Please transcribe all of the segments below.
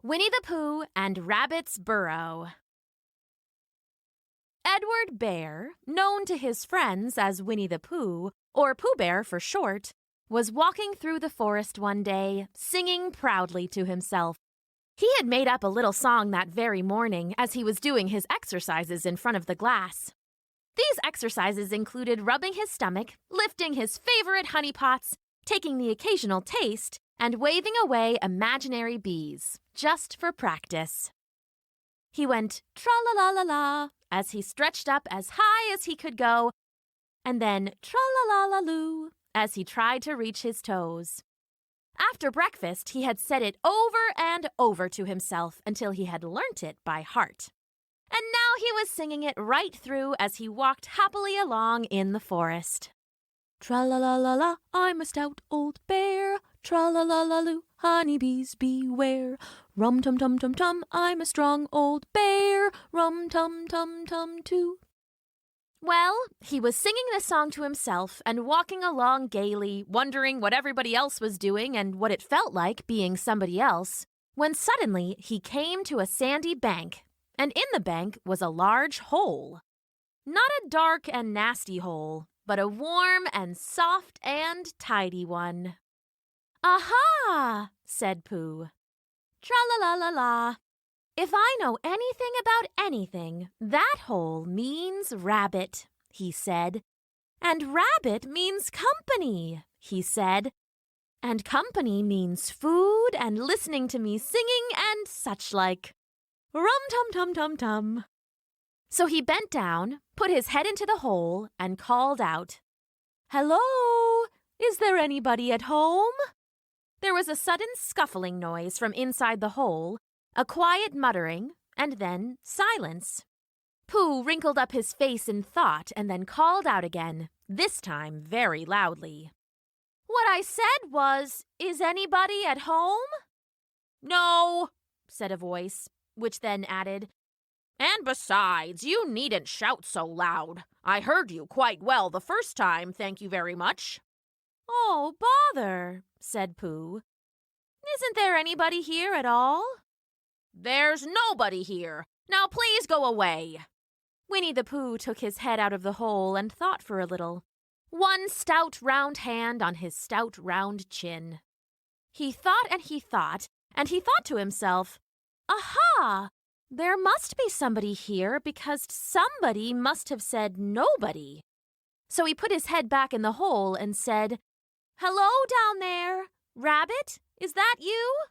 Winnie the Pooh and Rabbit's Burrow. Edward Bear, known to his friends as Winnie the Pooh, or Pooh Bear for short, was walking through the forest one day, singing proudly to himself. He had made up a little song that very morning as he was doing his exercises in front of the glass. These exercises included rubbing his stomach, lifting his favorite honey pots, taking the occasional taste, and waving away imaginary bees, just for practice. He went tra-la-la-la-la as he stretched up as high as he could go, and then tra-la-la-la-loo as he tried to reach his toes. After breakfast, he had said it over and over to himself until he had learnt it by heart. And now he was singing it right through as he walked happily along in the forest. Tra-la-la-la-la, I'm a stout old bear. Tra-la-la-la-loo, honeybees beware. Rum-tum-tum-tum-tum, I'm a strong old bear. Rum-tum-tum-tum too. Well, he was singing this song to himself and walking along gaily, wondering what everybody else was doing and what it felt like being somebody else, when suddenly he came to a sandy bank, and in the bank was a large hole. Not a dark and nasty hole, but a warm and soft and tidy one. "Aha!" said Pooh. Tra-la-la-la-la. "If I know anything about anything, that hole means rabbit," he said. "And rabbit means company," he said. "And company means food and listening to me singing and such like. Rum-tum-tum-tum-tum." So he bent down, put his head into the hole, and called out, "Hello, is there anybody at home?" There was a sudden scuffling noise from inside the hole, a quiet muttering, and then silence. Pooh wrinkled up his face in thought and then called out again, this time very loudly. "What I said was, is anybody at home?" "No," said a voice, which then added, "And besides, you needn't shout so loud. I heard you quite well the first time, thank you very much." "Oh, bother," said Pooh. "Isn't there anybody here at all?" "There's nobody here. Now please go away." Winnie the Pooh took his head out of the hole and thought for a little, one stout round hand on his stout round chin. He thought and he thought, and he thought to himself, "Aha! There must be somebody here because somebody must have said nobody." So he put his head back in the hole and said, "Hello down there. Rabbit, is that you?"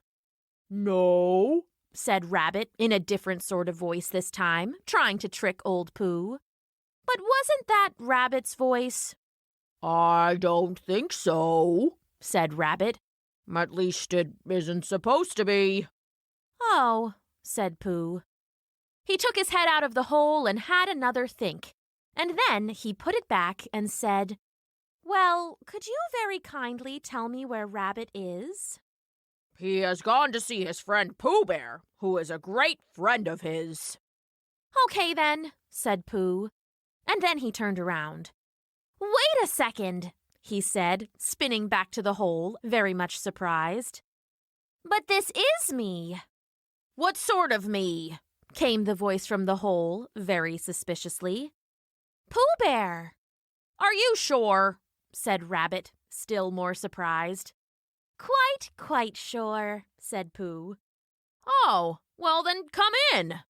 "No," said Rabbit in a different sort of voice this time, trying to trick old Pooh. But wasn't that Rabbit's voice? "I don't think so," said Rabbit. "At least it isn't supposed to be." "Oh," said Pooh. He took his head out of the hole and had another think, and then he put it back and said, "Well, could you very kindly tell me where Rabbit is?" "He has gone to see his friend Pooh Bear, who is a great friend of his." "Okay then," said Pooh, and then he turned around. "Wait a second," he said, spinning back to the hole, very much surprised. "But this is me." "What sort of me?" came the voice from the hole, very suspiciously. "Pooh Bear." "Are you sure?" said Rabbit, still more surprised. Quite sure," said Pooh. "Oh, well then come in."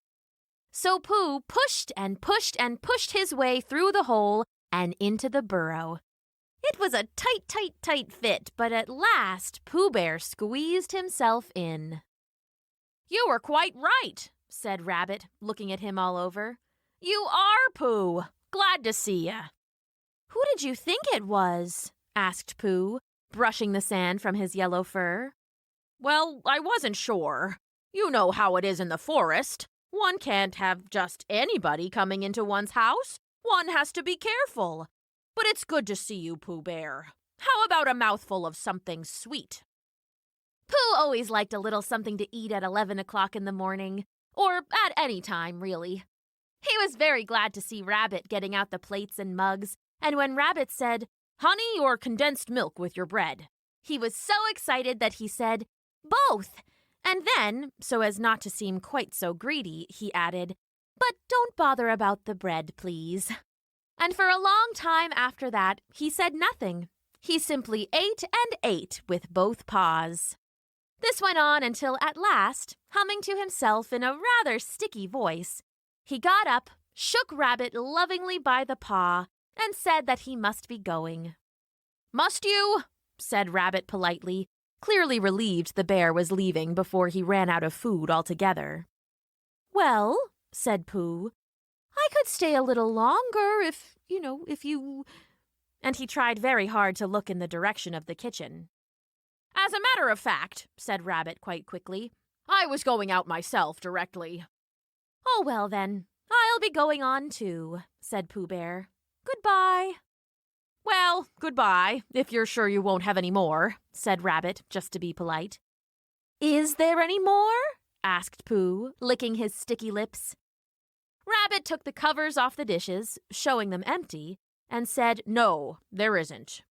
So Pooh pushed and pushed and pushed his way through the hole and into the burrow. It was a tight fit, but at last Pooh Bear squeezed himself in. "You were quite right," said Rabbit, looking at him all over. "You are Pooh. Glad to see ya." "Who did you think it was?" asked Pooh, brushing the sand from his yellow fur. "Well, I wasn't sure. You know how it is in the forest. One can't have just anybody coming into one's house. One has to be careful. But it's good to see you, Pooh Bear. How about a mouthful of something sweet?" Pooh always liked a little something to eat at 11 o'clock in the morning, or at any time, really. He was very glad to see Rabbit getting out the plates and mugs, and when Rabbit said, "Honey or condensed milk with your bread?" he was so excited that he said, "Both," And then, so as not to seem quite so greedy, he added, "But don't bother about the bread, please." And for a long time after that, he said nothing. He simply ate and ate with both paws. This went on until at last, humming to himself in a rather sticky voice, he got up, shook Rabbit lovingly by the paw, and said that he must be going. "Must you?" said Rabbit politely, clearly relieved the bear was leaving before he ran out of food altogether. "Well," said Pooh, "I could stay a little longer if you—" And he tried very hard to look in the direction of the kitchen. "As a matter of fact," said Rabbit quite quickly, "I was going out myself directly." "Oh, well then, I'll be going on too," said Pooh Bear. "Goodbye." "Well, goodbye, if you're sure you won't have any more," said Rabbit, just to be polite. "Is there any more?" asked Pooh, licking his sticky lips. Rabbit took the covers off the dishes, showing them empty, and said, "No, there isn't."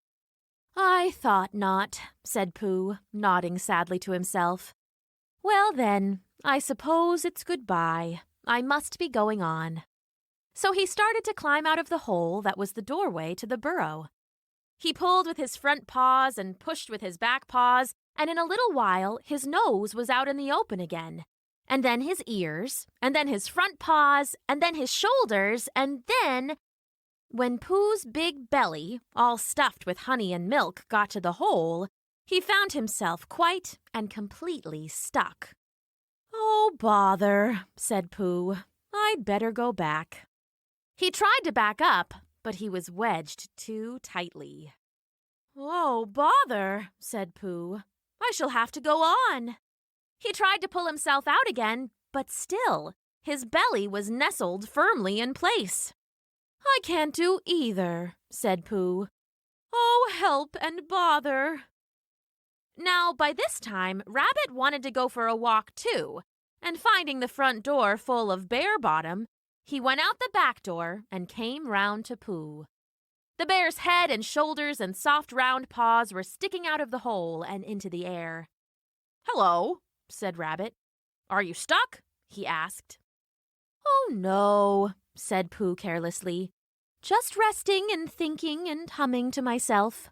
"I thought not," said Pooh, nodding sadly to himself. "Well then, I suppose it's goodbye. I must be going on." So he started to climb out of the hole that was the doorway to the burrow. He pulled with his front paws and pushed with his back paws, and in a little while his nose was out in the open again. And then his ears, and then his front paws, and then his shoulders, and then... When Pooh's big belly, all stuffed with honey and milk, got to the hole, he found himself quite and completely stuck. "Oh, bother," said Pooh. "I'd better go back." He tried to back up, but he was wedged too tightly. "Oh, bother," said Pooh. "I shall have to go on." He tried to pull himself out again, but still, his belly was nestled firmly in place. "I can't do either," said Pooh. "Oh, help and bother." Now, by this time, Rabbit wanted to go for a walk too, and finding the front door full of bare bottom, he went out the back door and came round to Pooh. The bear's head and shoulders and soft round paws were sticking out of the hole and into the air. "Hello," said Rabbit. "Are you stuck?" he asked. "Oh, no," said Pooh carelessly. "Just resting and thinking and humming to myself."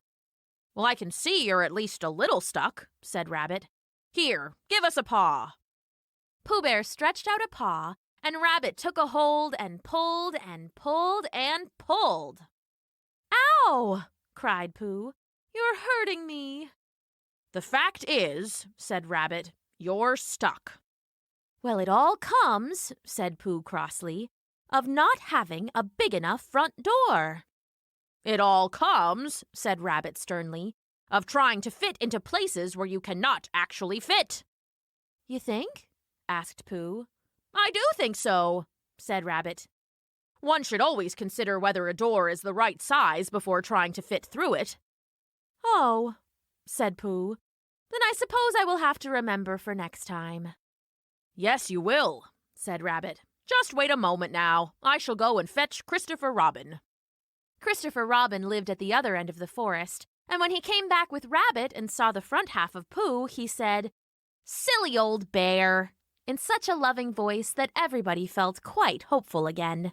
"Well, I can see you're at least a little stuck," said Rabbit. "Here, give us a paw." Pooh Bear stretched out a paw, and Rabbit took a hold and pulled and pulled and pulled. "Ow!" cried Pooh. "You're hurting me." "The fact is," said Rabbit, "you're stuck." "Well, it all comes," said Pooh crossly, "of not having a big enough front door." "It all comes," said Rabbit sternly, "of trying to fit into places where you cannot actually fit." "You think?" asked Pooh. "I do think so," said Rabbit. "One should always consider whether a door is the right size before trying to fit through it." "Oh," said Pooh. "Then I suppose I will have to remember for next time." "Yes, you will," said Rabbit. "Just wait a moment now. I shall go and fetch Christopher Robin." Christopher Robin lived at the other end of the forest, and when he came back with Rabbit and saw the front half of Pooh, he said, "Silly old bear," in such a loving voice that everybody felt quite hopeful again.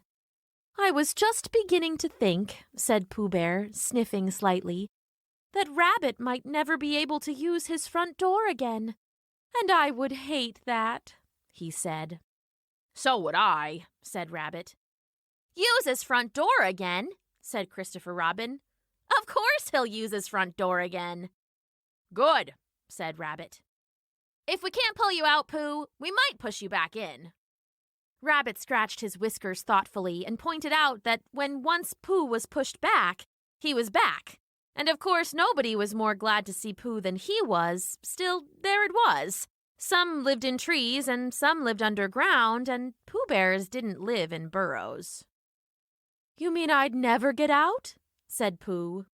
"I was just beginning to think," said Pooh Bear, sniffing slightly, "that Rabbit might never be able to use his front door again. And I would hate that," he said. "So would I," said Rabbit. "Use his front door again?" said Christopher Robin. "Of course he'll use his front door again." "Good," said Rabbit. "If we can't pull you out, Pooh, we might push you back in." Rabbit scratched his whiskers thoughtfully and pointed out that when once Pooh was pushed back, he was back. And of course nobody was more glad to see Pooh than he was. Still, there it was. Some lived in trees and some lived underground, and Pooh Bears didn't live in burrows. "You mean I'd never get out?" said Pooh.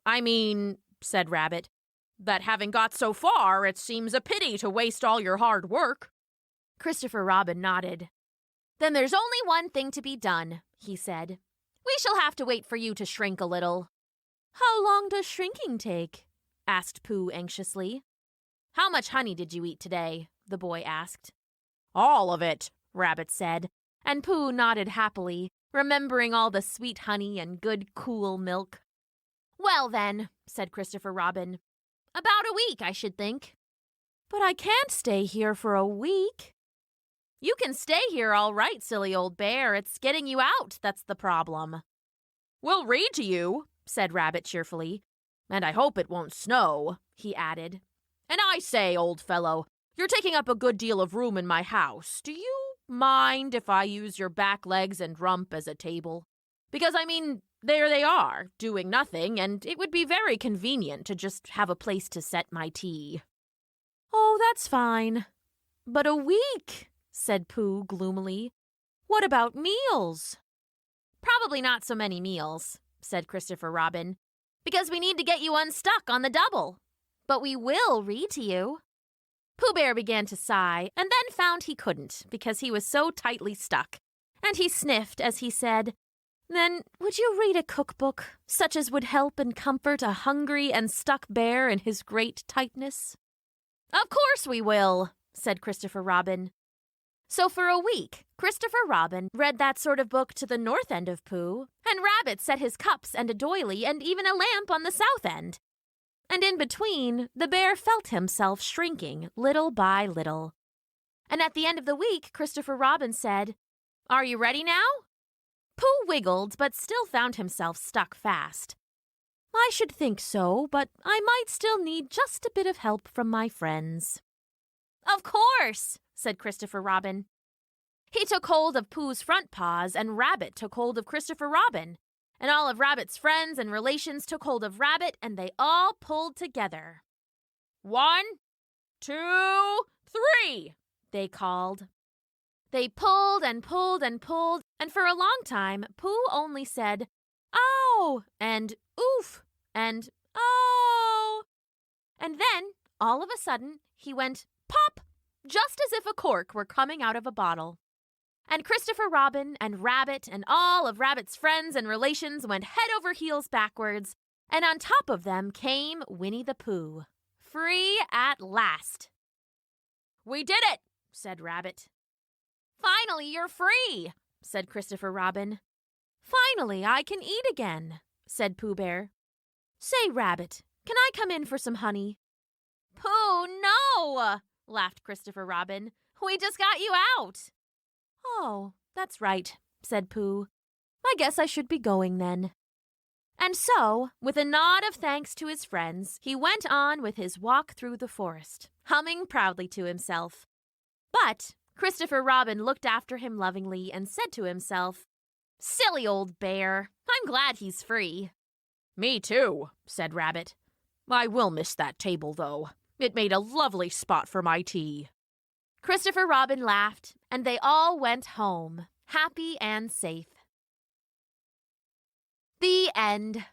"I mean," said Rabbit, "that having got so far, it seems a pity to waste all your hard work." Christopher Robin nodded. "Then there's only one thing to be done," he said. "We shall have to wait for you to shrink a little." "How long does shrinking take?" asked Pooh anxiously. "How much honey did you eat today?" the boy asked. All of it, Rabbit said, and Pooh nodded happily, remembering all the sweet honey and good cool milk. Well then, said Christopher Robin, about a week, I should think. But I can't stay here for a week. You can stay here all right, silly old bear. It's getting you out that's the problem. We'll read to you, said Rabbit cheerfully. And I hope it won't snow, he added. And I say, old fellow, you're taking up a good deal of room in my house. Do you mind if I use your back legs and rump as a table? Because, there they are, doing nothing, and it would be very convenient to just have a place to set my tea. Oh, that's fine. But a week, said Pooh gloomily. What about meals? Probably not so many meals, said Christopher Robin, because we need to get you unstuck on the double. But we will read to you. Pooh Bear began to sigh, and then found he couldn't because he was so tightly stuck, and he sniffed as he said, Then would you read a cookbook, such as would help and comfort a hungry and stuck bear in his great tightness? Of course we will, said Christopher Robin. So for a week, Christopher Robin read that sort of book to the north end of Pooh, and Rabbit set his cups and a doily and even a lamp on the south end. And in between, the bear felt himself shrinking little by little. And at the end of the week, Christopher Robin said, Are you ready now? Pooh wiggled, but still found himself stuck fast. I should think so, but I might still need just a bit of help from my friends. Of course, said Christopher Robin. He took hold of Pooh's front paws, and Rabbit took hold of Christopher Robin. And all of Rabbit's friends and relations took hold of Rabbit, and they all pulled together. 1, 2, 3, they called. They pulled and pulled and pulled, and for a long time, Pooh only said, Ow! And oof! And oh! And then, all of a sudden, he went pop, just as if a cork were coming out of a bottle. And Christopher Robin and Rabbit and all of Rabbit's friends and relations went head over heels backwards, and on top of them came Winnie the Pooh, free at last. We did it, said Rabbit. Finally, you're free, said Christopher Robin. Finally, I can eat again, said Pooh Bear. Say, Rabbit, can I come in for some honey? Pooh, no, laughed Christopher Robin. We just got you out. Oh, that's right, said Pooh. I guess I should be going then. And so, with a nod of thanks to his friends, he went on with his walk through the forest, humming proudly to himself. But Christopher Robin looked after him lovingly and said to himself, Silly old bear, I'm glad he's free. Me too, said Rabbit. I will miss that table, though. It made a lovely spot for my tea. Christopher Robin laughed, and they all went home, happy and safe. The end.